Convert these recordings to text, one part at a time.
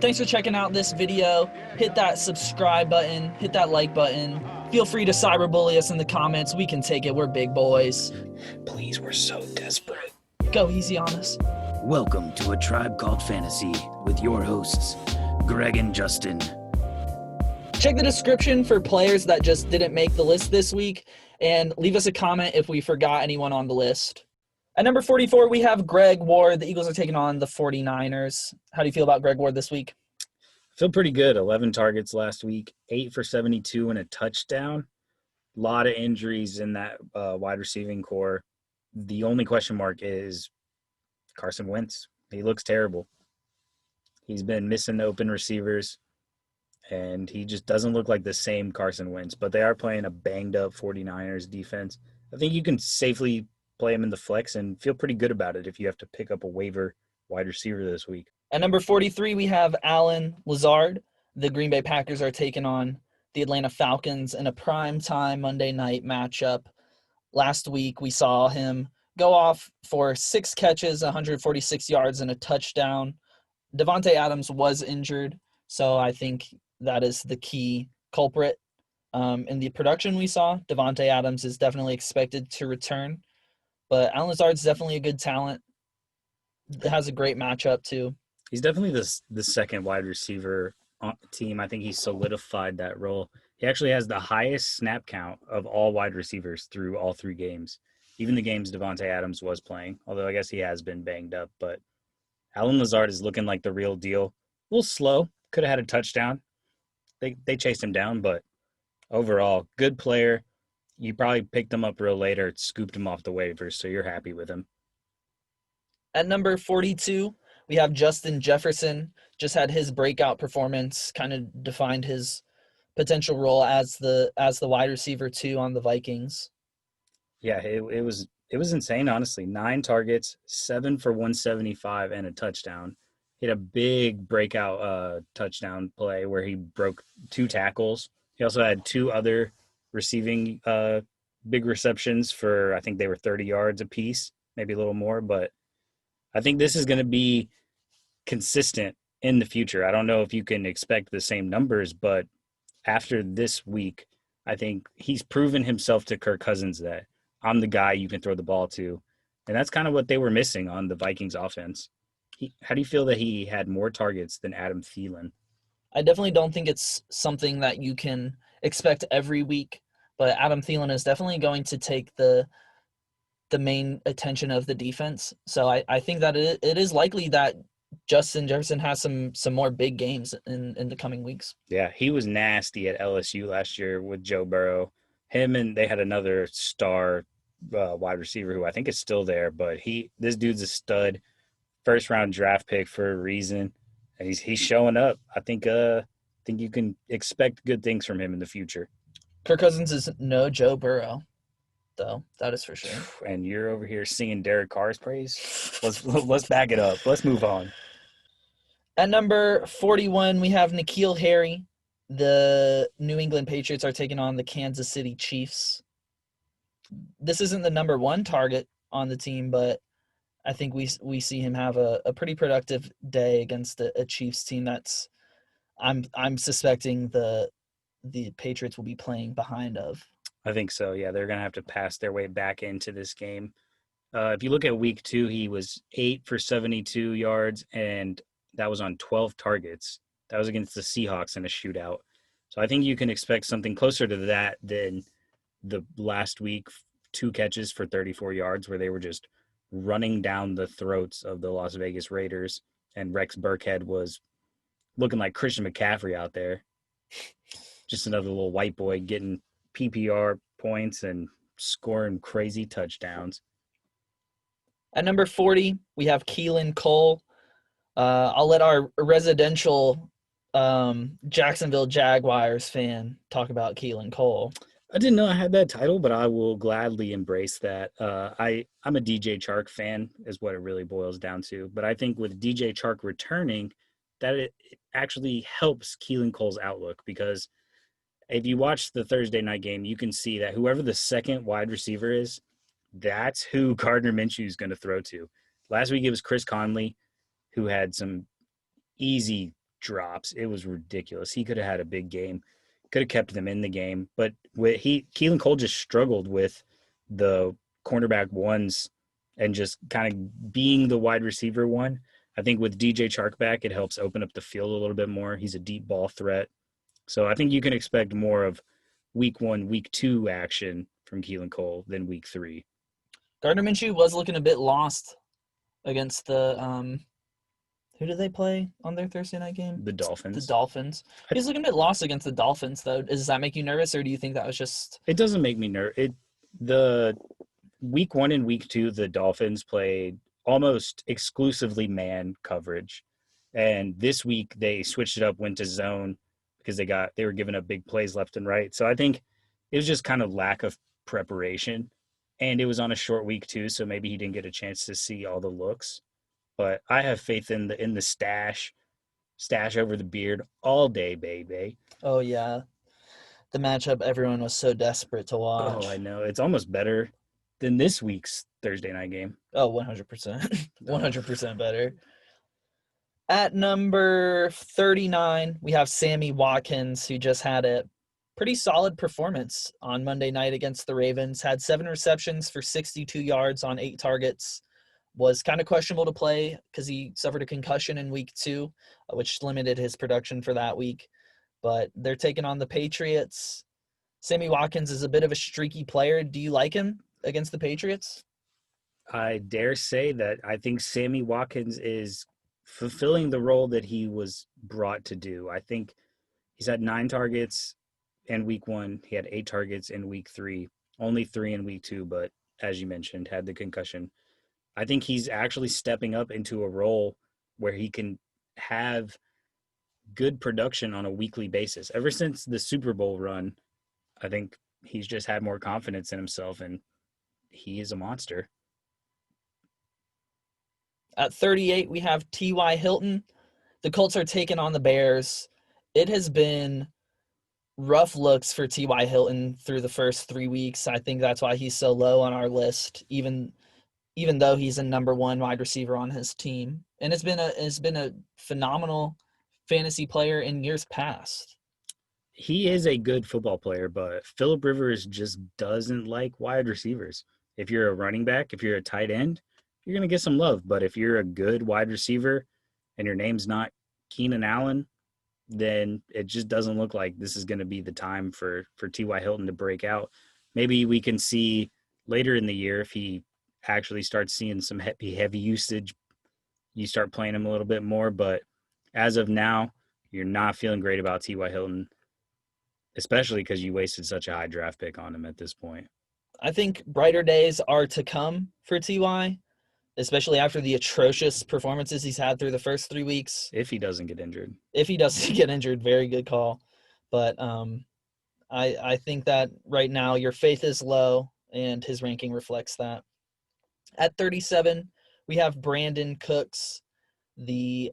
Thanks for checking out this video. Hit that subscribe button, hit that like button. Feel free to cyberbully us in the comments. We can take it. We're big boys. Please, we're so desperate. Go easy on us. Welcome to A Tribe Called Fantasy with your hosts, Greg and Justin. Check the description for players that just didn't make the list this week, and leave us a comment if we forgot anyone on the list. At number 44, we have Greg Ward. The Eagles are taking on the 49ers. How do you feel about Greg Ward this week? Feel pretty good. 11 targets last week, 8 for 72 and a touchdown. A lot of injuries in that wide receiving core. The only question mark is Carson Wentz. He looks terrible. He's been missing open receivers, and he just doesn't look like the same Carson Wentz. But they are playing a banged-up 49ers defense. I think you can safely play him in the flex and feel pretty good about it if you have to pick up a waiver wide receiver this week. At number 43, we have Allen Lazard. The Green Bay Packers are taking on the Atlanta Falcons in a primetime Monday night matchup. Last week, we saw him go off for 6 catches, 146 yards, and a touchdown. Davante Adams was injured, so I think that is the key culprit. In the production we saw, Davante Adams is definitely expected to return, but Allen Lazard's definitely a good talent. Has a great matchup, too. He's definitely the second wide receiver on the team. I think he's solidified that role. He actually has the highest snap count of all wide receivers through all 3 games, even the games Davante Adams was playing, although I guess he has been banged up. But Allen Lazard is looking like the real deal. A little slow. Could have had a touchdown. They chased him down, but overall, good player. You probably picked him up real late or scooped him off the waivers, so you're happy with him. At number 42, we have Justin Jefferson. Just had his breakout performance, kind of defined his potential role as the wide receiver 2 on the Vikings. Yeah, it was insane, honestly. 9 targets, 7 for 175 and a touchdown. He had a big breakout touchdown play where he broke 2 tackles. He also had 2 other receiving big receptions for, I think they were 30 yards apiece, maybe a little more. But I think this is going to be consistent in the future. I don't know if you can expect the same numbers, but after this week, I think he's proven himself to Kirk Cousins that I'm the guy you can throw the ball to. And that's kind of what they were missing on the Vikings offense. How do you feel that he had more targets than Adam Thielen? I definitely don't think it's something that you can expect every week, but Adam Thielen is definitely going to take the main attention of the defense. So I think that it is likely that Justin Jefferson has some more big games in the coming weeks. Yeah, he was nasty at LSU last year with Joe Burrow. Him and they had another star wide receiver who I think is still there, but this dude's a stud, first-round draft pick for a reason, and he's showing up. I think you can expect good things from him in the future. Kirk Cousins is no Joe Burrow, though. That is for sure. And you're over here singing Derek Carr's praise? Let's back it up. Let's move on. At number 41, we have N'Keal Harry. The New England Patriots are taking on the Kansas City Chiefs. This isn't the number 1 target on the team, but I think we see him have a pretty productive day against a Chiefs team that's I'm suspecting the Patriots will be playing behind of. I think so, yeah. They're going to have to pass their way back into this game. If you look at week 2, he was 8 for 72 yards, and that was on 12 targets. That was against the Seahawks in a shootout. So I think you can expect something closer to that than the last week, 2 catches for 34 yards where they were just running down the throats of the Las Vegas Raiders, and Rex Burkhead was looking like Christian McCaffrey out there. Just another little white boy getting PPR points and scoring crazy touchdowns. At number 40, we have Keelan Cole. I'll let our residential Jacksonville Jaguars fan talk about Keelan Cole. I didn't know I had that title, but I will gladly embrace that. I'm a DJ Chark fan is what it really boils down to. But I think with DJ Chark returning, that it actually helps Keelan Cole's outlook, because if you watch the Thursday night game, you can see that whoever the second wide receiver is, that's who Gardner Minshew is going to throw to. Last week it was Chris Conley, who had some easy drops. It was ridiculous. He could have had a big game, could have kept them in the game, but Keelan Cole just struggled with the cornerback ones and just kind of being the wide receiver one. I think with DJ Chark back, it helps open up the field a little bit more. He's a deep ball threat. So I think you can expect more of week 1, week 2 action from Keelan Cole than week 3. Gardner Minshew was looking a bit lost against the who did they play on their Thursday night game? The Dolphins. The Dolphins. He's looking a bit lost against the Dolphins, though. Does that make you nervous, or do you think that was just... It doesn't make me nervous. The week 1 and week 2, the Dolphins played almost exclusively man coverage. And this week they switched it up, went to zone because they were giving up big plays left and right. So I think it was just kind of lack of preparation. And it was on a short week too, so maybe he didn't get a chance to see all the looks. But I have faith in the stash over the beard all day, baby. Oh, yeah. The matchup everyone was so desperate to watch. Oh, I know. It's almost better than this week's Thursday night game. Oh, 100%. 100% better. At number 39, we have Sammy Watkins, who just had a pretty solid performance on Monday night against the Ravens. Had 7 receptions for 62 yards on 8 targets. Was kind of questionable to play because he suffered a concussion in week 2, which limited his production for that week. But they're taking on the Patriots. Sammy Watkins is a bit of a streaky player. Do you like him against the Patriots? I dare say that I think Sammy Watkins is fulfilling the role that he was brought to do. I think he's had 9 targets in week 1. He had 8 targets in week 3, only 3 in week 2, but as you mentioned, had the concussion. I think he's actually stepping up into a role where he can have good production on a weekly basis. Ever since the Super Bowl run, I think he's just had more confidence in himself, and he is a monster. At 38, we have T.Y. Hilton. The Colts are taking on the Bears. It has been rough looks for T.Y. Hilton through the first 3 weeks. I think that's why he's so low on our list, even though he's a number 1 wide receiver on his team. And it's been a phenomenal fantasy player in years past. He is a good football player, but Phillip Rivers just doesn't like wide receivers. If you're a running back, if you're a tight end, you're going to get some love. But if you're a good wide receiver and your name's not Keenan Allen, then it just doesn't look like this is going to be the time for T.Y. Hilton to break out. Maybe we can see later in the year if he actually starts seeing some heavy usage, you start playing him a little bit more. But as of now, you're not feeling great about T.Y. Hilton, especially because you wasted such a high draft pick on him at this point. I think brighter days are to come for T.Y., especially after the atrocious performances he's had through the first 3 weeks. If he doesn't get injured. If he doesn't get injured, very good call. But I think that right now your faith is low, and his ranking reflects that. At 37, we have Brandin Cooks. The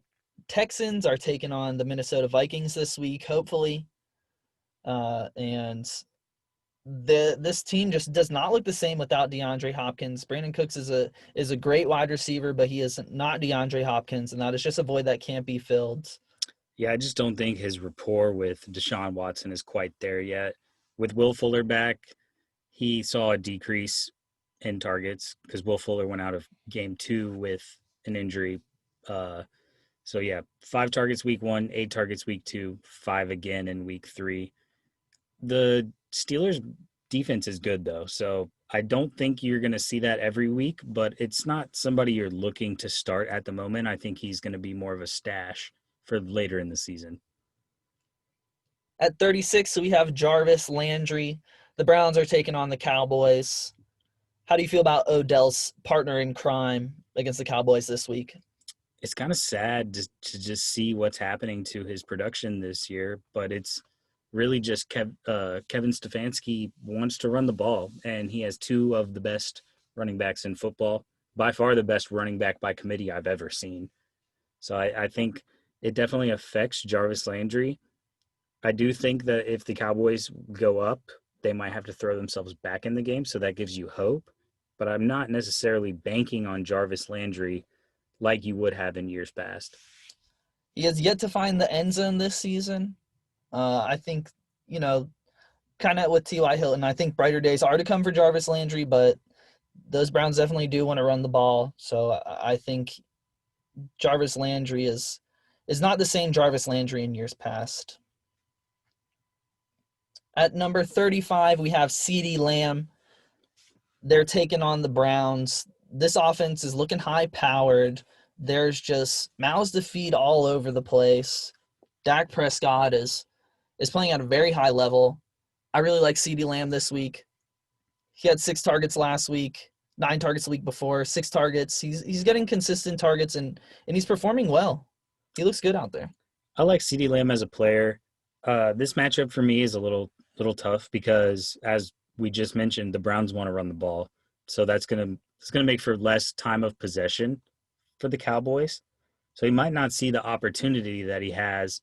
Texans are taking on the Minnesota Vikings this week, hopefully. And this team just does not look the same without DeAndre Hopkins. Brandin Cooks is a great wide receiver, but he is not DeAndre Hopkins, and that is just a void that can't be filled. Yeah, I just don't think his rapport with Deshaun Watson is quite there yet. With Will Fuller back, he saw a decrease in targets because Will Fuller went out of game 2 with an injury. So, yeah, 5 targets week 1, 8 targets week 2, 5 again in week 3. The Steelers' defense is good, though, so I don't think you're going to see that every week, but it's not somebody you're looking to start at the moment. I think he's going to be more of a stash for later in the season. At 36, we have Jarvis Landry. The Browns are taking on the Cowboys. How do you feel about Odell's partner in crime against the Cowboys this week? It's kind of sad to just see what's happening to his production this year, but it's really just Kevin Stefanski wants to run the ball, and he has 2 of the best running backs in football, by far the best running back by committee I've ever seen. So I think it definitely affects Jarvis Landry. I do think that if the Cowboys go up, they might have to throw themselves back in the game, so that gives you hope. But I'm not necessarily banking on Jarvis Landry like you would have in years past. He has yet to find the end zone this season. I think, you know, kind of with T.Y. Hilton, I think brighter days are to come for Jarvis Landry, but those Browns definitely do want to run the ball. So I think Jarvis Landry is not the same Jarvis Landry in years past. At number 35, we have CeeDee Lamb. They're taking on the Browns. This offense is looking high-powered. There's just mouths to feed all over the place. Dak Prescott is playing at a very high level. I really like CeeDee Lamb this week. He had 6 targets last week, 9 targets the week before, 6 targets. He's getting consistent targets, and he's performing well. He looks good out there. I like CeeDee Lamb as a player. This matchup for me is a little tough because, as we just mentioned, the Browns want to run the ball, so it's gonna make for less time of possession for the Cowboys. So he might not see the opportunity that he has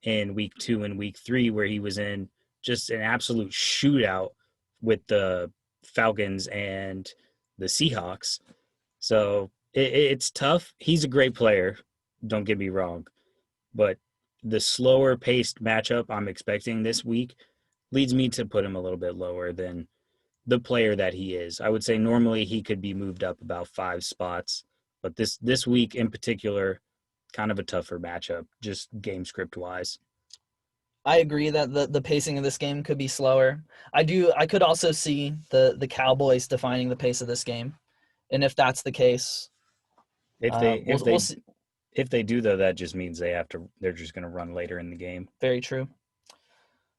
in week 2 and week 3, where he was in just an absolute shootout with the Falcons and the Seahawks. So it's tough. He's a great player, don't get me wrong, but the slower paced matchup I'm expecting this week leads me to put him a little bit lower than the player that he is. I would say normally he could be moved up about 5 spots, but this week in particular, kind of a tougher matchup, just game script wise. I agree that the pacing of this game could be slower. I could also see the Cowboys defining the pace of this game, and if that's the case, we'll see. If they do, though, that just means they're just going to run later in the game. Very true.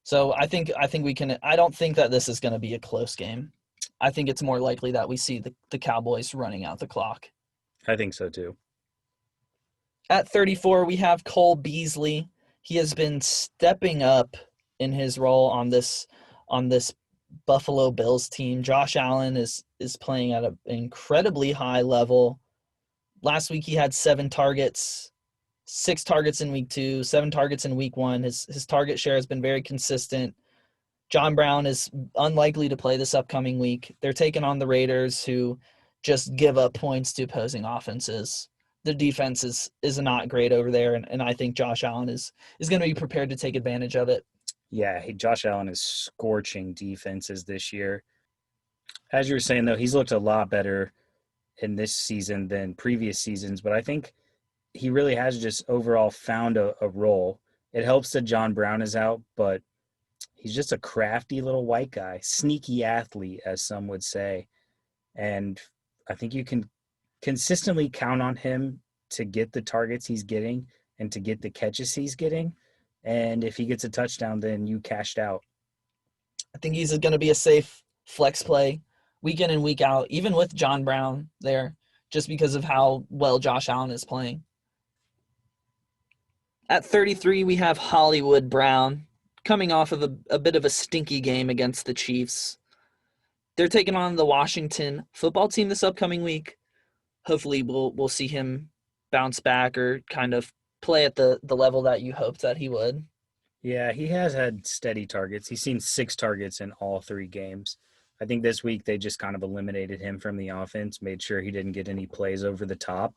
So I think we can. I don't think that this is going to be a close game. I think it's more likely that we see the Cowboys running out the clock. I think so too. At 34, we have Cole Beasley. He has been stepping up in his role on this Buffalo Bills team. Josh Allen is playing at an incredibly high level. Last week he had 7 targets, 6 targets in week 2, 7 targets in week 1. His target share has been very consistent. John Brown is unlikely to play this upcoming week. They're taking on the Raiders, who just give up points to opposing offenses. The defense is not great over there, and I think Josh Allen is going to be prepared to take advantage of it. Yeah, Josh Allen is scorching defenses this year. As you were saying, though, he's looked a lot better in this season than previous seasons, but I think he really has just overall found a role. It helps that John Brown is out, but he's just a crafty little white guy, sneaky athlete, as some would say. And I think you can consistently count on him to get the targets he's getting and to get the catches he's getting. And if he gets a touchdown, then you cashed out. I think he's going to be a safe flex play week in and week out, even with John Brown there, just because of how well Josh Allen is playing. At 33, we have Hollywood Brown coming off of a bit of a stinky game against the Chiefs. They're taking on the Washington football team this upcoming week. Hopefully we'll see him bounce back or kind of play at the level that you hoped that he would. Yeah, he has had steady targets. He's seen 6 targets in all 3 games. I think this week they just kind of eliminated him from the offense, made sure he didn't get any plays over the top.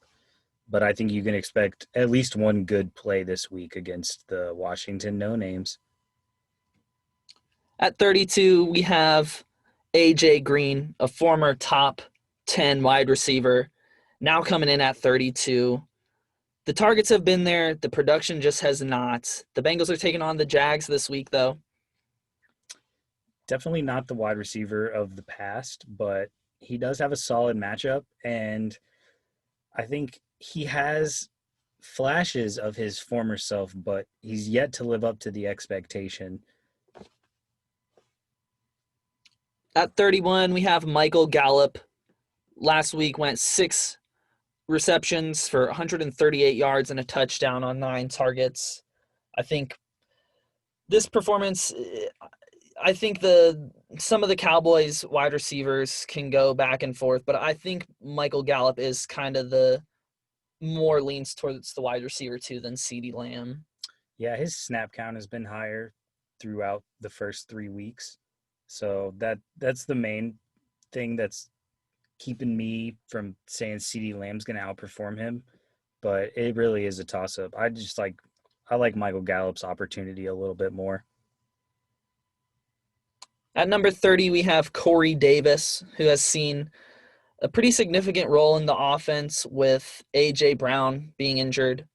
But I think you can expect at least one good play this week against the Washington no-names. At 32, we have A.J. Green, a former top 10 wide receiver, now coming in at 32. The targets have been there. The production just has not. The Bengals are taking on the Jags this week, though. Definitely not the wide receiver of the past, but he does have a solid matchup, and I think he has flashes of his former self, but he's yet to live up to the expectation. At 31, we have Michael Gallup. Last week went 6 receptions for 138 yards and a touchdown on 9 targets. I think this performance, I think some of the Cowboys wide receivers can go back and forth, but I think Michael Gallup is kind of the more leans towards the wide receiver too than CeeDee Lamb. Yeah, his snap count has been higher throughout the first 3 weeks. So that's the main thing that's keeping me from saying CeeDee Lamb's going to outperform him. but it really is a toss-up. I like Michael Gallup's opportunity a little bit more. At number 30, we have Corey Davis, who has seen a pretty significant role in the offense with A.J. Brown being injured.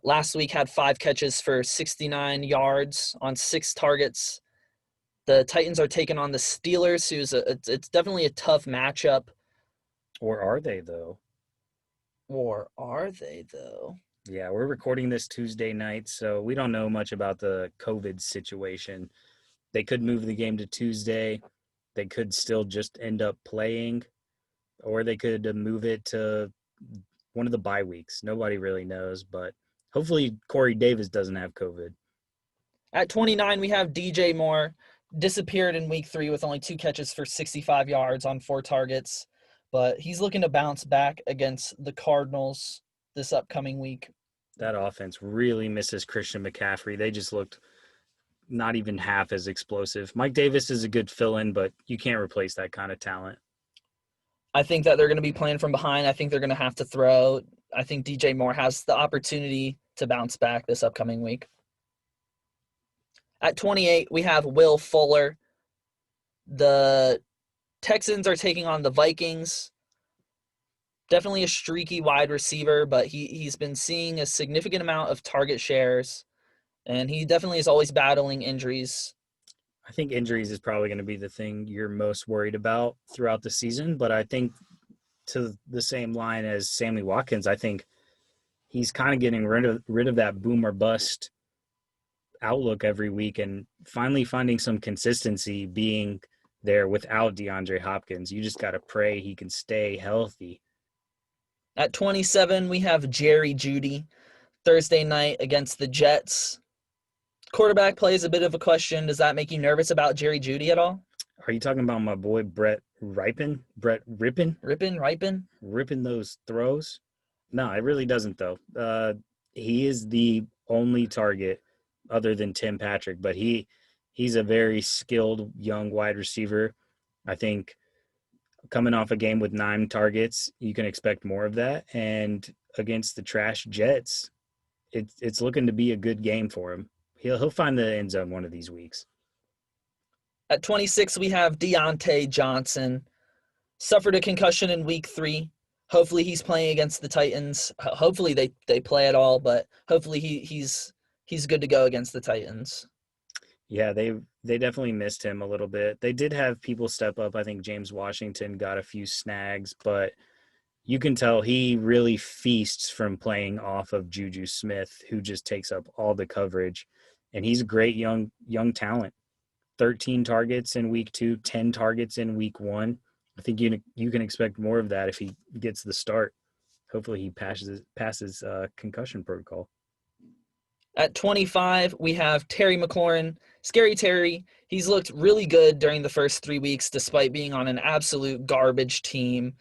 Last week had 5 catches for 69 yards on 6 targets. The Titans are taking on the Steelers, it's definitely a tough matchup. Or are they, though? Yeah, we're recording this Tuesday night, so we don't know much about the COVID situation. They could move the game to Tuesday. They could still just end up playing, or they could move it to one of the bye weeks. Nobody really knows, but hopefully Corey Davis doesn't have COVID. At 29, we have DJ Moore. Disappeared in week 3 with only 2 catches for 65 yards on 4 targets, but he's looking to bounce back against the Cardinals this upcoming week. That offense really misses Christian McCaffrey. They just looked not even half as explosive. Mike Davis is a good fill-in, but you can't replace that kind of talent. I think that they're going to be playing from behind. I think they're going to have to throw. I think DJ Moore has the opportunity to bounce back this upcoming week. At 28, we have Will Fuller. The Texans are taking on the Vikings. Definitely a streaky wide receiver, but he's been seeing a significant amount of target shares, and he definitely is always battling injuries. I think injuries is probably going to be the thing you're most worried about throughout the season, but I think to the same line as Sammy Watkins, I think he's kind of getting rid of that boom or bust outlook every week and finally finding some consistency being there without DeAndre Hopkins. You just got to pray he can stay healthy. At 27, we have Jerry Jeudy. Thursday night against the Jets. Quarterback play is a bit of a question. Does that make you nervous about Jerry Jeudy at all? Are you talking about my boy Brett Rippin? Ripping those throws? No, it really doesn't, though. He is the only target other than Tim Patrick, but he's a very skilled young wide receiver. I think coming off a game with 9 targets, you can expect more of that. And against the trash Jets, it's looking to be a good game for him. He'll find the end zone one of these weeks. At 26, we have Diontae Johnson. Suffered a concussion in week 3. Hopefully he's playing against the Titans. Hopefully they play at all, but hopefully he's good to go against the Titans. Yeah, they definitely missed him a little bit. They did have people step up. I think James Washington got a few snags, but you can tell he really feasts from playing off of JuJu Smith, who just takes up all the coverage. And he's a great young talent. 13 targets in week 2, 10 targets in week 1. I think you can expect more of that if he gets the start. Hopefully he passes concussion protocol. At 25, we have Terry McLaurin. Scary Terry, he's looked really good during the first 3 weeks despite being on an absolute garbage team.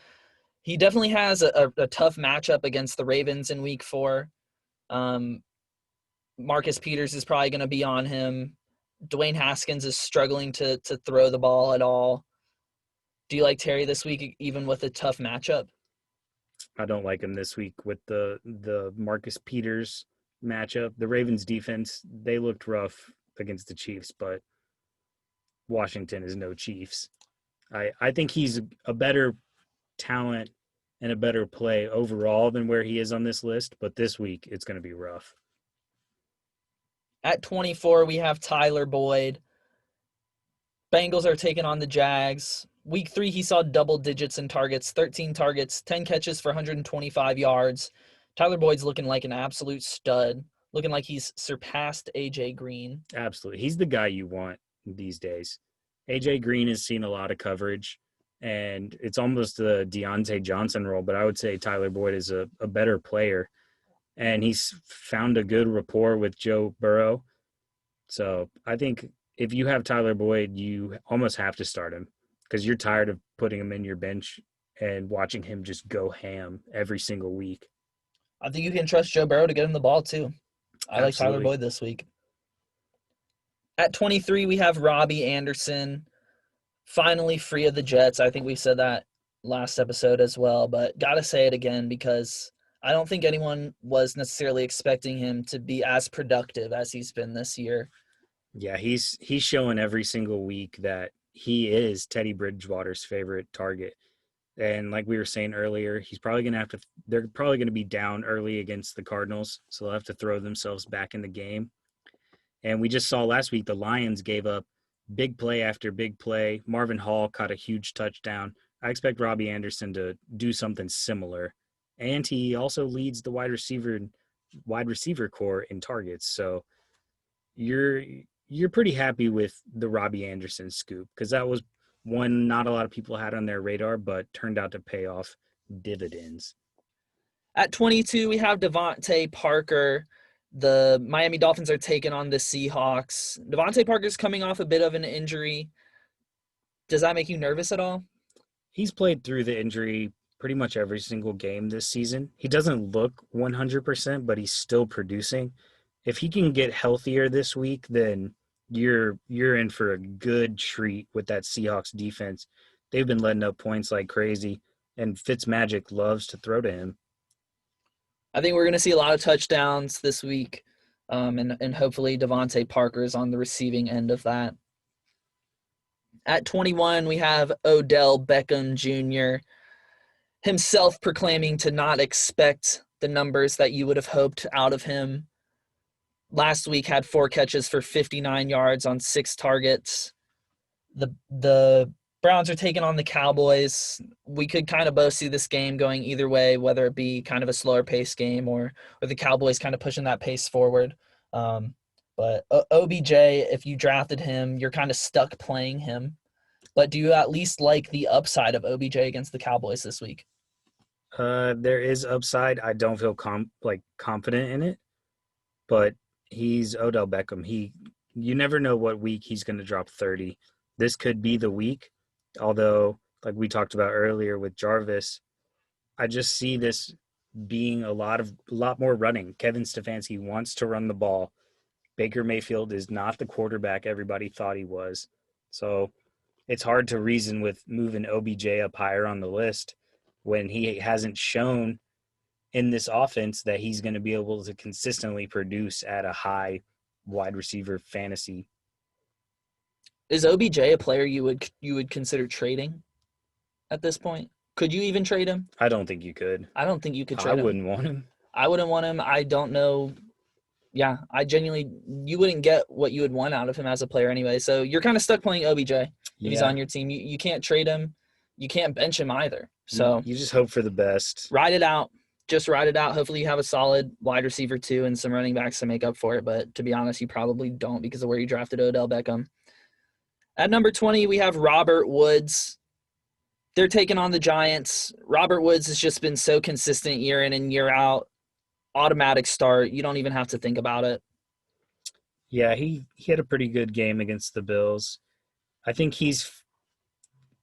He definitely has a tough matchup against the Ravens in week 4. Marcus Peters is probably going to be on him. Dwayne Haskins is struggling to throw the ball at all. Do you like Terry this week, even with a tough matchup? I don't like him this week with the Marcus Peters matchup. The Ravens defense, they looked rough against the Chiefs, but Washington is no Chiefs. I think he's a better talent and a better play overall than where he is on this list, but this week it's going to be rough. At 24, we have Tyler Boyd. Bengals are taking on the Jags. Week 3, he saw double digits in targets, 13 targets, 10 catches for 125 yards. Tyler Boyd's looking like an absolute stud, looking like he's surpassed A.J. Green. Absolutely. He's the guy you want these days. A.J. Green has seen a lot of coverage, and it's almost a Diontae Johnson role, but I would say Tyler Boyd is a better player. And he's found a good rapport with Joe Burrow. So I think if you have Tyler Boyd, you almost have to start him because you're tired of putting him in your bench and watching him just go ham every single week. I think you can trust Joe Burrow to get him the ball too. I Absolutely. like Tyler Boyd this week. At 23, we have Robbie Anderson, finally free of the Jets. I think we said that last episode as well, but got to say it again because I don't think anyone was necessarily expecting him to be as productive as he's been this year. Yeah, he's showing every single week that he is Teddy Bridgewater's favorite target. And like we were saying earlier, they're probably going to be down early against the Cardinals, so they'll have to throw themselves back in the game. And we just saw last week the Lions gave up big play after big play. Marvin Hall caught a huge touchdown. I expect Robbie Anderson to do something similar. And he also leads the wide receiver core in targets. So you're pretty happy with the Robbie Anderson scoop, because that was one not a lot of people had on their radar, but turned out to pay off dividends. At 22, we have Davante Parker. The Miami Dolphins are taking on the Seahawks. Davante Parker's coming off a bit of an injury. Does that make you nervous at all? He's played through the injury pretty much every single game this season. He doesn't look 100%, but he's still producing. If he can get healthier this week, then you're in for a good treat with that Seahawks defense. They've been letting up points like crazy, and Fitzmagic loves to throw to him. I think we're going to see a lot of touchdowns this week, and hopefully Davante Parker is on the receiving end of that. At 21, we have Odell Beckham Jr., himself proclaiming to not expect the numbers that you would have hoped out of him. Last week had 4 catches for 59 yards on 6 targets. The Browns are taking on the Cowboys. We could kind of both see this game going either way, whether it be kind of a slower pace game or the Cowboys kind of pushing that pace forward. But OBJ, if you drafted him, you're kind of stuck playing him. But do you at least like the upside of OBJ against the Cowboys this week? There is upside. I don't feel confident in it, but he's Odell Beckham. You never know what week he's going to drop 30. This could be the week, although, like we talked about earlier with Jarvis, I just see this being a lot more running. Kevin Stefanski wants to run the ball. Baker Mayfield is not the quarterback everybody thought he was. So it's hard to reason with moving OBJ up higher on the list when he hasn't shown in this offense that he's going to be able to consistently produce at a high wide receiver fantasy. Is OBJ a player you would consider trading at this point? Could you even trade him? I don't think you could. I don't think you could trade him. I wouldn't want him. I wouldn't want him. I don't know. Yeah, you wouldn't get what you would want out of him as a player anyway. So you're kind of stuck playing OBJ if he's on your team. You can't trade him. You can't bench him either. So you just hope for the best. Ride it out. Just ride it out. Hopefully you have a solid wide receiver too and some running backs to make up for it. But to be honest, you probably don't because of where you drafted Odell Beckham. At number 20, we have Robert Woods. They're taking on the Giants. Robert Woods has just been so consistent year in and year out. Automatic start. You don't even have to think about it. Yeah, he had a pretty good game against the Bills. I think he's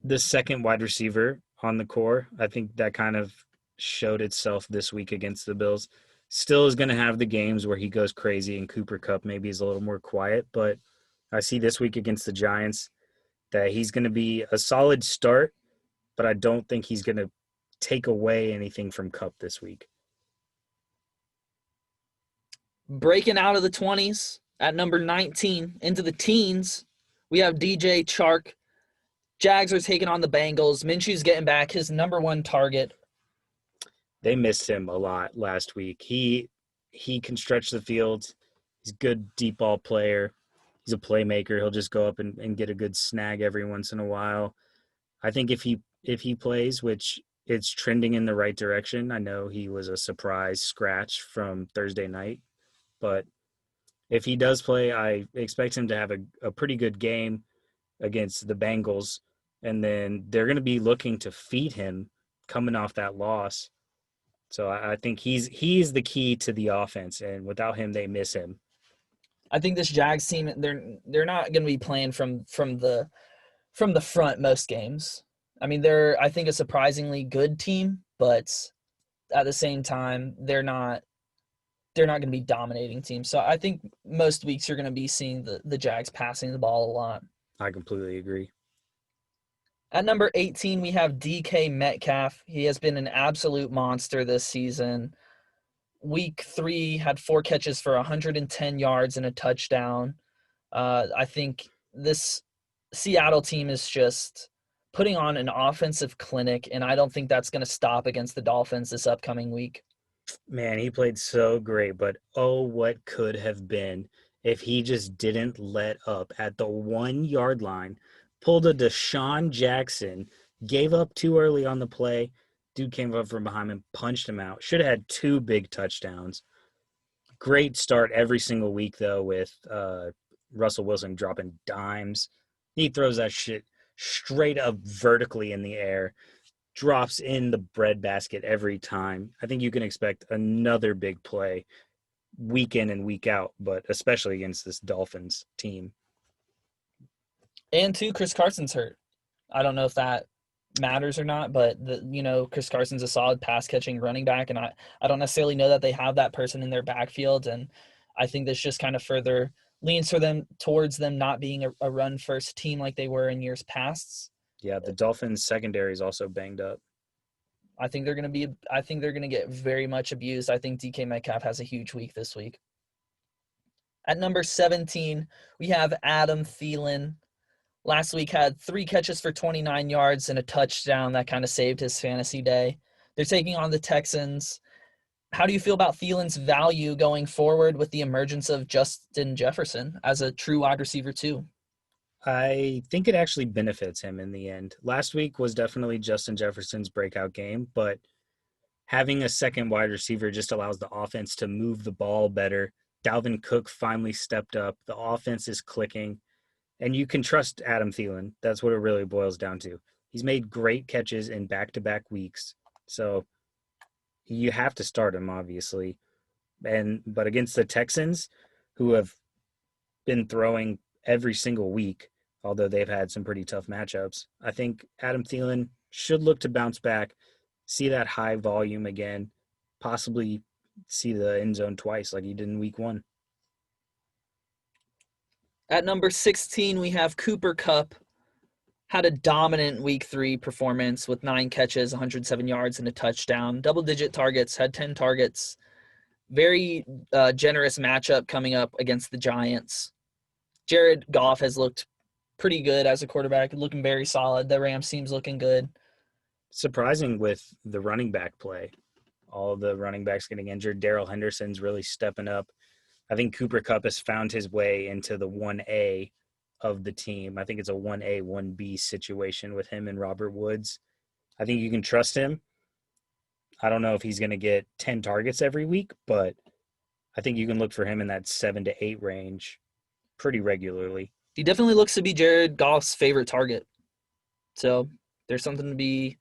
the second wide receiver on the core. I think that kind of showed itself this week against the Bills. Still is going to have the games where he goes crazy and Cooper Kupp maybe is a little more quiet, but I see this week against the Giants that he's going to be a solid start, but I don't think he's going to take away anything from Kupp this week. Breaking out of the 20s at number 19 into the teens, we have DJ Chark. Jags are taking on the Bengals. Minshew's getting back his number 1 target. They missed him a lot last week. He can stretch the field. He's a good deep ball player. He's a playmaker. He'll just go up and get a good snag every once in a while. I think if he plays, which it's trending in the right direction, I know he was a surprise scratch from Thursday night, but if he does play, I expect him to have a pretty good game against the Bengals, and then they're going to be looking to feed him coming off that loss. So I think he's the key to the offense, and without him, they miss him. I think this Jags team, they're not going to be playing from the front most games. I mean, they're, I think, a surprisingly good team, but at the same time, they're not going to be dominating teams. So I think most weeks you're going to be seeing the Jags passing the ball a lot. I completely agree. At number 18, we have DK Metcalf. He has been an absolute monster this season. week 3 had 4 catches for 110 yards and a touchdown. I think this Seattle team is just putting on an offensive clinic, and I don't think that's going to stop against the Dolphins this upcoming week. Man, he played so great, but oh, what could have been if he just didn't let up at the 1 yard line, pulled a Deshaun Jackson, gave up too early on the play. Dude came up from behind and punched him out. Should have had 2 big touchdowns. Great start every single week, though, with Russell Wilson dropping dimes. He throws that shit straight up vertically in the air, drops in the breadbasket every time. I think you can expect another big play week in and week out, but especially against this Dolphins team. And 2, Chris Carson's hurt. I don't know if that matters or not, but Chris Carson's a solid pass-catching running back, and I don't necessarily know that they have that person in their backfield, and I think this just kind of further leans for them towards them not being a run-first team like they were in years past. Yeah, the Dolphins secondary is also banged up. I think they're going to get very much abused. I think DK Metcalf has a huge week this week. At number 17, we have Adam Thielen. Last week had 3 catches for 29 yards and a touchdown. That kind of saved his fantasy day. They're taking on the Texans. How do you feel about Thielen's value going forward with the emergence of Justin Jefferson as a true wide receiver too? I think it actually benefits him in the end. Last week was definitely Justin Jefferson's breakout game, but having a second wide receiver just allows the offense to move the ball better. Dalvin Cook finally stepped up. The offense is clicking, and you can trust Adam Thielen. That's what it really boils down to. He's made great catches in back-to-back weeks, so you have to start him, obviously. But against the Texans, who have been throwing every single week, although they've had some pretty tough matchups, I think Adam Thielen should look to bounce back, see that high volume again, possibly see the end zone twice like he did in week 1. At number 16, we have Cooper Kupp. Had a dominant week 3 performance with 9 catches, 107 yards, and a touchdown. Double-digit targets, had 10 targets. Very generous matchup coming up against the Giants. Jared Goff has looked pretty good as a quarterback, looking very solid. The Rams team's looking good. Surprising with the running back play. All the running backs getting injured. Darrell Henderson's really stepping up. I think Cooper Kupp has found his way into the 1A of the team. I think it's a 1A, 1B situation with him and Robert Woods. I think you can trust him. I don't know if he's going to get 10 targets every week, but I think you can look for him in that 7 to 8 range pretty regularly. He definitely looks to be Jared Goff's favorite target. So there's something to be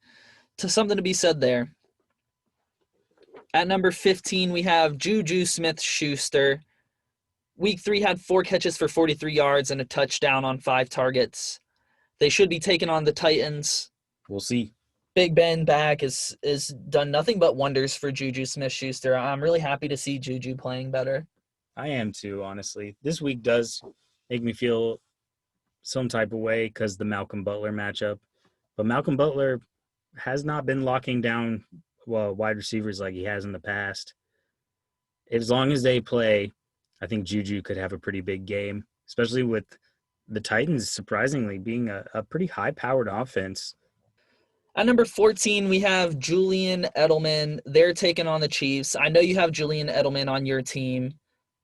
said there. At number 15, we have JuJu Smith-Schuster. Week 3 had 4 catches for 43 yards and a touchdown on 5 targets. They should be taking on the Titans. We'll see. Big Ben back is done nothing but wonders for JuJu Smith-Schuster. I'm really happy to see JuJu playing better. I am too, honestly. This week does make me feel some type of way because the Malcolm Butler matchup. But Malcolm Butler has not been locking down wide receivers like he has in the past. As long as they play, I think JuJu could have a pretty big game, especially with the Titans surprisingly being a pretty high-powered offense. At number 14, we have Julian Edelman. They're taking on the Chiefs. I know you have Julian Edelman on your team.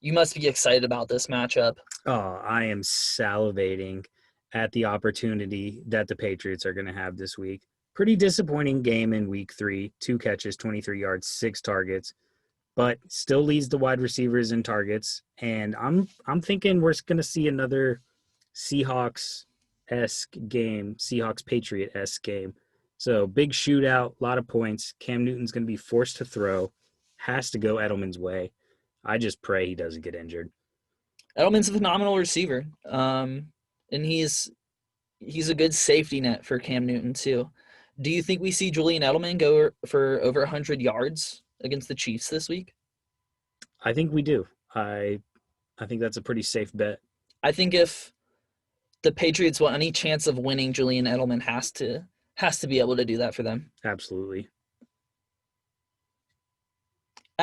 You must be excited about this matchup. Oh, I am salivating at the opportunity that the Patriots are going to have this week. Pretty disappointing game in week 3. 2 catches, 23 yards, 6 targets, but still leads the wide receivers in targets. And I'm thinking we're going to see another Seahawks-esque game, Seahawks-Patriot-esque game. So big shootout, a lot of points. Cam Newton's going to be forced to throw. Has to go Edelman's way. I just pray he doesn't get injured. Edelman's a phenomenal receiver, and he's a good safety net for Cam Newton too. Do you think we see Julian Edelman go for over 100 yards against the Chiefs this week? I think we do. I think that's a pretty safe bet. I think if the Patriots want any chance of winning, Julian Edelman has to be able to do that for them. Absolutely.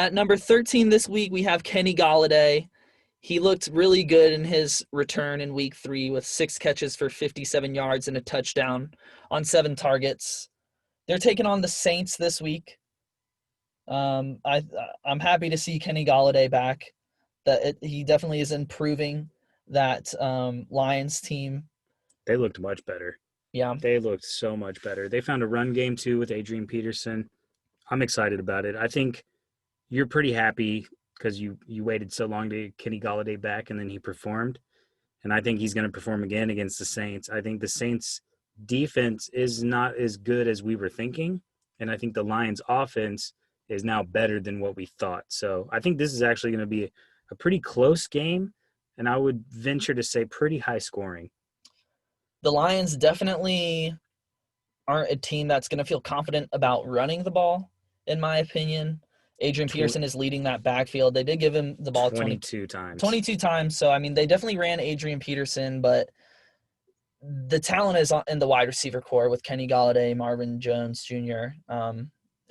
At number 13 this week, we have Kenny Golladay. He looked really good in his return in week 3 with 6 catches for 57 yards and a touchdown on 7 targets. They're taking on the Saints this week. I'm happy to see Kenny Golladay back. He definitely is improving that Lions team. They looked much better. Yeah. They looked so much better. They found a run game, too, with Adrian Peterson. I'm excited about it. I think you're pretty happy because you waited so long to get Kenny Golladay back, and then he performed. And I think he's going to perform again against the Saints. I think the Saints' defense is not as good as we were thinking, and I think the Lions' offense is now better than what we thought. So I think this is actually going to be a pretty close game, and I would venture to say pretty high scoring. The Lions definitely aren't a team that's going to feel confident about running the ball, in my opinion. Adrian Peterson is leading that backfield. They did give him the ball 22 times. 22 times. So, I mean, they definitely ran Adrian Peterson, but the talent is in the wide receiver core with Kenny Golladay, Marvin Jones Jr.,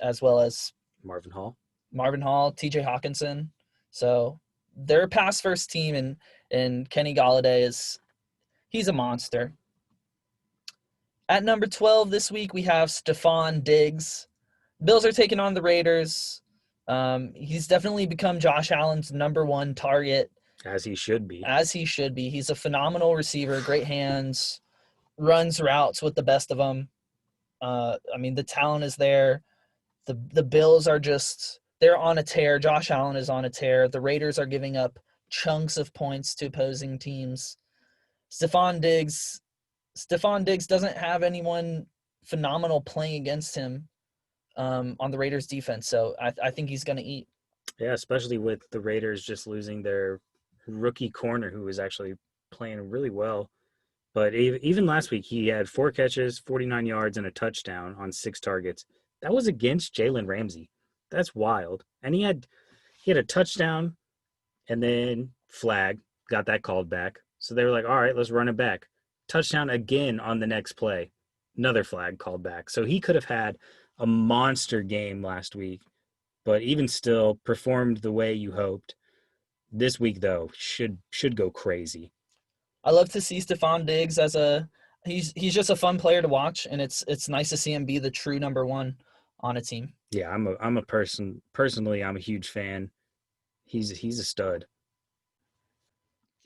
as well as Marvin Hall, TJ Hawkinson. So they're a pass-first team, and Kenny Golladay he's a monster. At number 12 this week, we have Stefon Diggs. Bills are taking on the Raiders. He's definitely become Josh Allen's number 1 target. As he should be. He's a phenomenal receiver, great hands, runs routes with the best of them. I mean, the talent is there. The Bills are they're on a tear. Josh Allen is on a tear. The Raiders are giving up chunks of points to opposing teams. Stefon Diggs doesn't have anyone phenomenal playing against him on the Raiders defense. So I think he's going to eat. Yeah, especially with the Raiders just losing their rookie corner who was actually playing really well. But even last week, he had 4 catches, 49 yards, and a touchdown on 6 targets. That was against Jalen Ramsey. That's wild. And he had a touchdown and then flag, got that called back. So they were like, all right, let's run it back. Touchdown again on the next play. Another flag called back. So he could have had a monster game last week, but even still performed the way you hoped. This week, though, should go crazy. I love to see Stefon Diggs he's just a fun player to watch, and it's nice to see him be the true number 1 on a team. Yeah, personally, I'm a huge fan. He's a stud.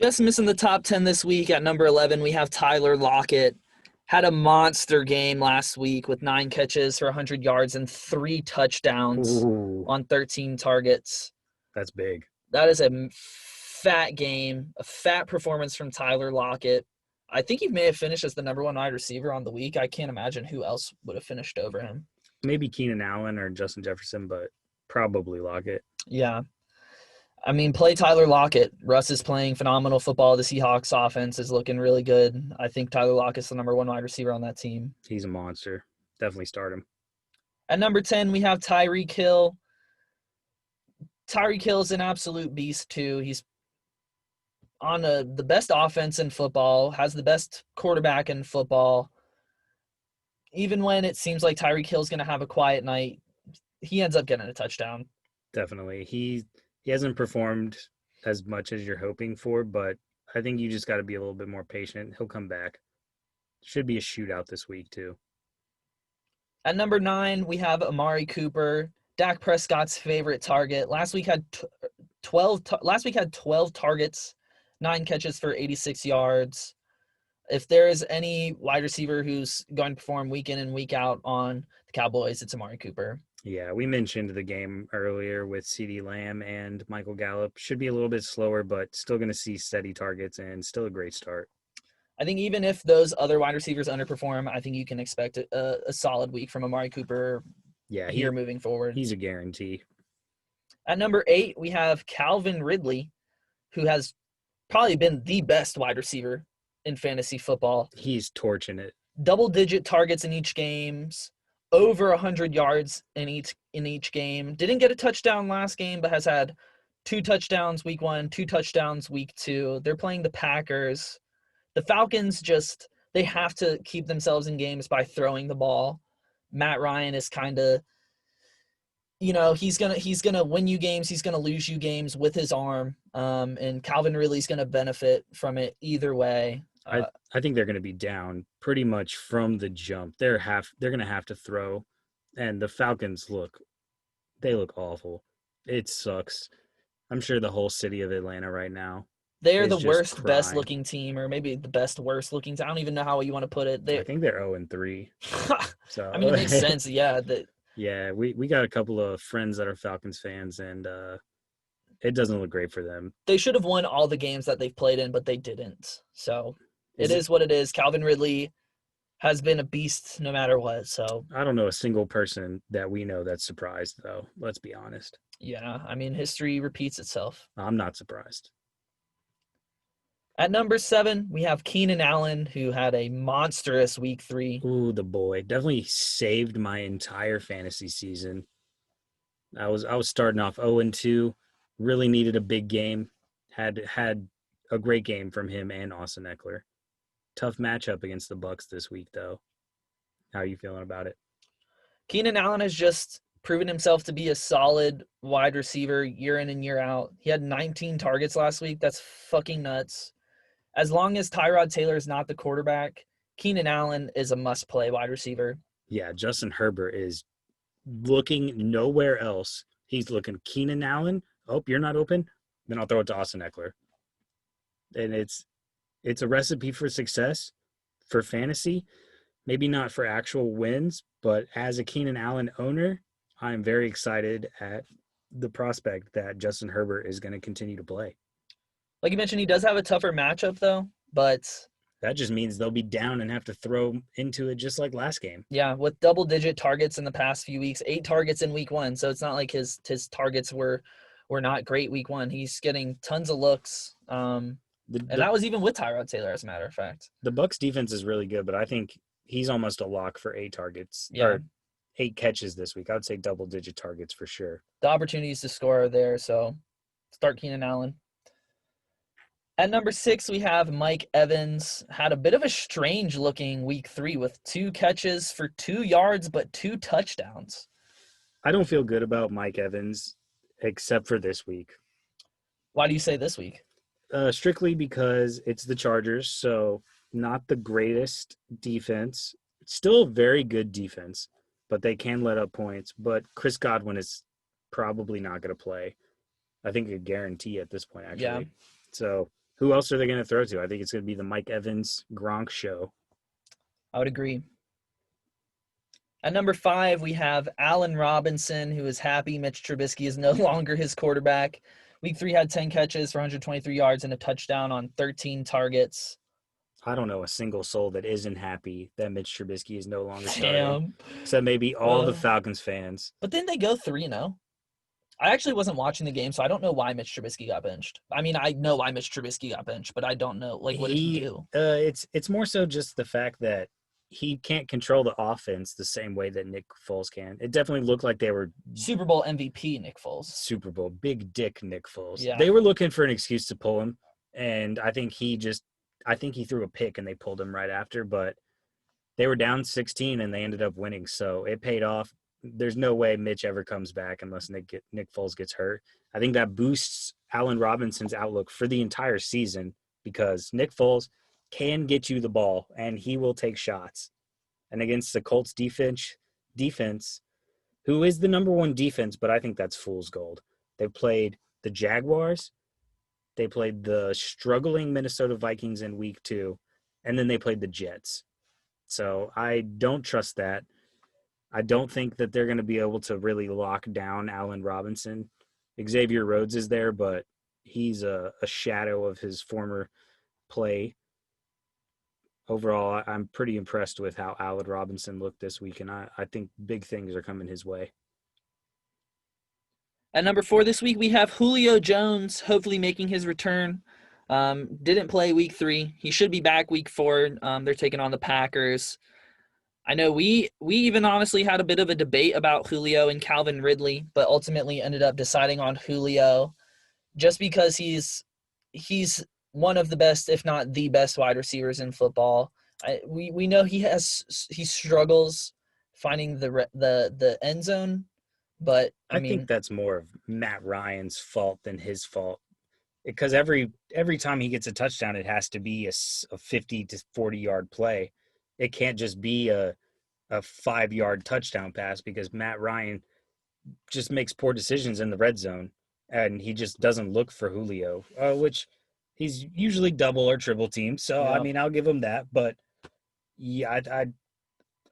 Just missing the top 10 this week at number 11, we have Tyler Lockett. Had a monster game last week with 9 catches for 100 yards and 3 touchdowns on 13 targets. That's big. That is a fat game, a fat performance from Tyler Lockett. I think he may have finished as the number 1 wide receiver on the week. I can't imagine who else would have finished over him. Maybe Keenan Allen or Justin Jefferson, but probably Lockett. Yeah. I mean, play Tyler Lockett. Russ is playing phenomenal football. The Seahawks offense is looking really good. I think Tyler Lockett's the number 1 wide receiver on that team. He's a monster. Definitely start him. At number 10, we have Tyreek Hill. Tyreek Hill is an absolute beast, too. He's on the best offense in football, has the best quarterback in football. Even when it seems like Tyreek Hill's going to have a quiet night, he ends up getting a touchdown. Definitely. He hasn't performed as much as you're hoping for, but I think you just got to be a little bit more patient. He'll come back. Should be a shootout this week, too. At number 9, we have Amari Cooper, Dak Prescott's favorite target. Last week had 12 targets, 9 catches for 86 yards. If there is any wide receiver who's going to perform week in and week out on the Cowboys, it's Amari Cooper. Yeah, we mentioned the game earlier with CeeDee Lamb and Michael Gallup. Should be a little bit slower, but still going to see steady targets and still a great start. I think even if those other wide receivers underperform, I think you can expect a solid week from Amari Cooper here moving forward. He's a guarantee. At number 8, we have Calvin Ridley, who has probably been the best wide receiver in fantasy football. He's torching it. Double-digit targets in each games. Over 100 yards in each game. Didn't get a touchdown last game, but has had 2 touchdowns week 1, 2 touchdowns week 2. They're playing the Packers. The Falcons they have to keep themselves in games by throwing the ball. Matt Ryan is kind of he's gonna win you games. He's gonna lose you games with his arm. And Calvin Ridley's gonna benefit from it either way. I think they're going to be down pretty much from the jump. They're going to have to throw, and the Falcons look awful. It sucks. I'm sure the whole city of Atlanta right now. They are is the just worst, crying. best looking team, or maybe the best, worst looking team. I don't even know how you want to put it. I think they're 0-3. So I mean, it makes sense. Yeah. Yeah, we got a couple of friends that are Falcons fans, and it doesn't look great for them. They should have won all the games that they've played in, but they didn't. So it is what it is. Calvin Ridley has been a beast no matter what. So I don't know a single person that we know that's surprised, though. Let's be honest. yeah, I mean, history repeats itself. I'm not surprised. At number 7, we have Keenan Allen, who had a monstrous week 3. Ooh, the boy definitely saved my entire fantasy season. I was starting off 0-2, really needed a big game. Had a great game from him and Austin Eckler. Tough matchup against the Bucs this week, though. How are you feeling about it? Keenan Allen has just proven himself to be a solid wide receiver year in and year out. He had 19 targets last week. That's fucking nuts. As long as Tyrod Taylor is not the quarterback, Keenan Allen is a must-play wide receiver. Yeah, Justin Herbert is looking nowhere else. He's looking Keenan Allen. Oh, you're not open? Then I'll throw it to Austin Eckler. And it's a recipe for success for fantasy, maybe not for actual wins, but as a Keenan Allen owner, I'm very excited at the prospect that Justin Herbert is going to continue to play. Like you mentioned, he does have a tougher matchup, though, but that just means they'll be down and have to throw into it just like last game. Yeah, with double-digit targets in the past few weeks, 8 targets in week 1, so it's not like his targets were not great week 1. He's getting tons of looks. And that was even with Tyrod Taylor, as a matter of fact. The Bucs defense is really good, but I think he's almost a lock for 8 targets or 8 catches this week. I would say double-digit targets for sure. The opportunities to score are there, so start Keenan Allen. At number 6, we have Mike Evans. Had a bit of a strange-looking week 3 with 2 catches for 2 yards but 2 touchdowns. I don't feel good about Mike Evans except for this week. Why do you say this week? Strictly because it's the Chargers, so not the greatest defense. Still a very good defense, but they can let up points. But Chris Godwin is probably not going to play. I think a guarantee at this point, actually. Yeah. So who else are they going to throw to? I think it's going to be the Mike Evans Gronk show. I would agree. At number 5, we have Allen Robinson, who is happy Mitch Trubisky is no longer his quarterback. Week 3 had 10 catches for 123 yards and a touchdown on 13 targets. I don't know a single soul that isn't happy that Mitch Trubisky is no longer starting. Damn. Except maybe all the Falcons fans. But then they go 3-0. I actually wasn't watching the game, so I don't know why Mitch Trubisky got benched. I mean, I know why Mitch Trubisky got benched, but I don't know. Like, what did he do? It's more so just the fact that he can't control the offense the same way that Nick Foles can. It definitely looked like they were Super Bowl MVP Nick Foles. Super Bowl big dick Nick Foles. Yeah. They were looking for an excuse to pull him, and I think he threw a pick and they pulled him right after, but they were down 16 and they ended up winning, so it paid off. There's no way Mitch ever comes back unless Nick Foles gets hurt. I think that boosts Allen Robinson's outlook for the entire season because Nick Foles can get you the ball, and he will take shots. And against the Colts defense, who is the number 1 defense, but I think that's fool's gold. They played the Jaguars. They played the struggling Minnesota Vikings in week 2, and then they played the Jets. So I don't trust that. I don't think that they're going to be able to really lock down Allen Robinson. Xavier Rhodes is there, but he's a shadow of his former play. Overall, I'm pretty impressed with how Allen Robinson looked this week, and I think big things are coming his way. At number 4 this week, we have Julio Jones, hopefully making his return. Didn't play week 3. He should be back week 4. They're taking on the Packers. I know we even honestly had a bit of a debate about Julio and Calvin Ridley, but ultimately ended up deciding on Julio just because he's one of the best, if not the best wide receivers in football. We know he struggles finding the end zone, But I think that's more of Matt Ryan's fault than his fault, because every time he gets a touchdown, it has to be a 50 to 40-yard play. It can't just be a 5-yard touchdown pass, because Matt Ryan just makes poor decisions in the red zone, and he just doesn't look for Julio, which he's usually double or triple team. So, Yeah. I mean, I'll give him that. But, yeah,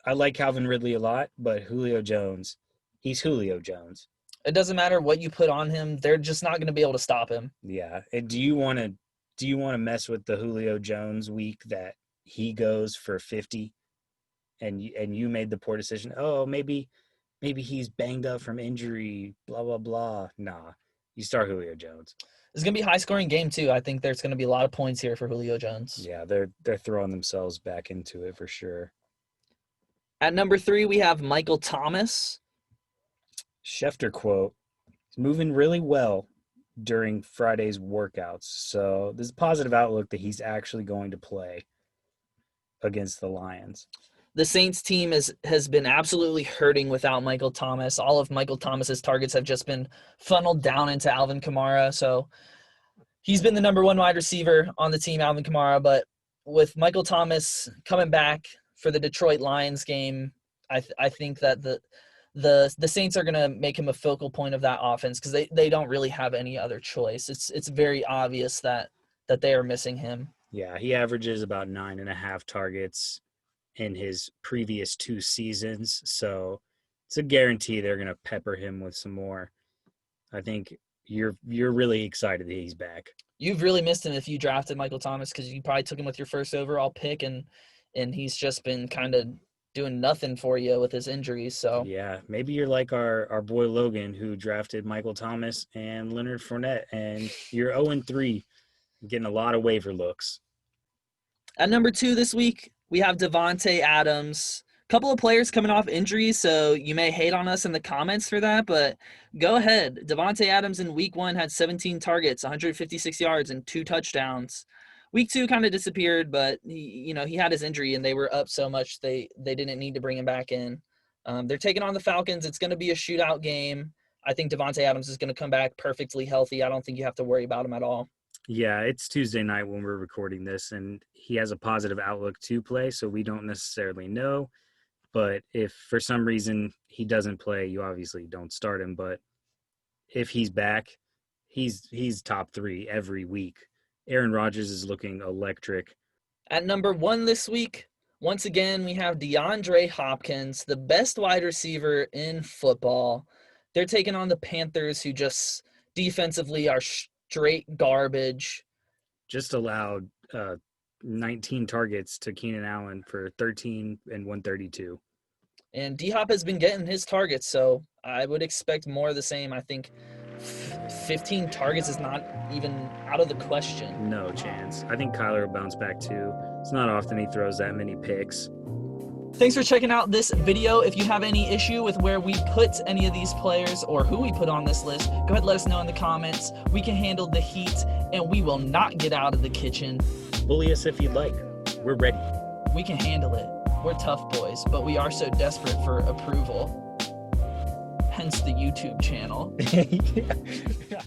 I like Calvin Ridley a lot, but Julio Jones, he's Julio Jones. it doesn't matter what you put on him. They're just not going to be able to stop him. Yeah. And do you want to mess with the Julio Jones week that he goes for 50 and you made the poor decision? Oh, maybe he's banged up from injury, blah, blah, blah. Nah, you start Julio Jones. It's going to be a high-scoring game, too. I think there's going to be a lot of points here for Julio Jones. Yeah, they're throwing themselves back into it for sure. At number 3, we have Michael Thomas. Schefter quote, he's moving really well during Friday's workouts. So there's a positive outlook that he's actually going to play against the Lions. The Saints team has been absolutely hurting without Michael Thomas. All of Michael Thomas's targets have just been funneled down into Alvin Kamara. So he's been the number 1 wide receiver on the team, Alvin Kamara. But with Michael Thomas coming back for the Detroit Lions game, I think that the Saints are going to make him a focal point of that offense, because they don't really have any other choice. It's very obvious that they are missing him. Yeah, he averages about 9.5 targets in his previous 2 seasons. So it's a guarantee they're going to pepper him with some more. I think you're really excited that he's back. You've really missed him if you drafted Michael Thomas, because you probably took him with your first overall pick, and he's just been kind of doing nothing for you with his injuries. So yeah, maybe you're like our boy Logan, who drafted Michael Thomas and Leonard Fournette, and you're 0-3, getting a lot of waiver looks. At number 2 this week, we have Davante Adams. A couple of players coming off injuries, so you may hate on us in the comments for that, but go ahead. Davante Adams in week 1 had 17 targets, 156 yards, and 2 touchdowns. Week 2 kind of disappeared, but he had his injury, and they were up so much they didn't need to bring him back in. They're taking on the Falcons. It's going to be a shootout game. I think Davante Adams is going to come back perfectly healthy. I don't think you have to worry about him at all. Yeah, it's Tuesday night when we're recording this, and he has a positive outlook to play, so we don't necessarily know. But if for some reason he doesn't play, you obviously don't start him. But if he's back, he's top 3 every week. Aaron Rodgers is looking electric. At number 1 this week, once again, we have DeAndre Hopkins, the best wide receiver in football. They're taking on the Panthers, who just defensively are straight garbage. Just allowed 19 targets to Keenan Allen for 13 and 132. And D-Hop has been getting his targets, so I would expect more of the same. I think 15 targets is not even out of the question. No chance. I think Kyler will bounce back too. It's not often he throws that many picks. Thanks for checking out this video. If you have any issue with where we put any of these players or who we put on this list, go ahead and let us know in the comments. We can handle the heat, and we will not get out of the kitchen. Bully us if you'd like. We're ready. We can handle it. We're tough boys, but we are so desperate for approval. Hence the YouTube channel. Yeah.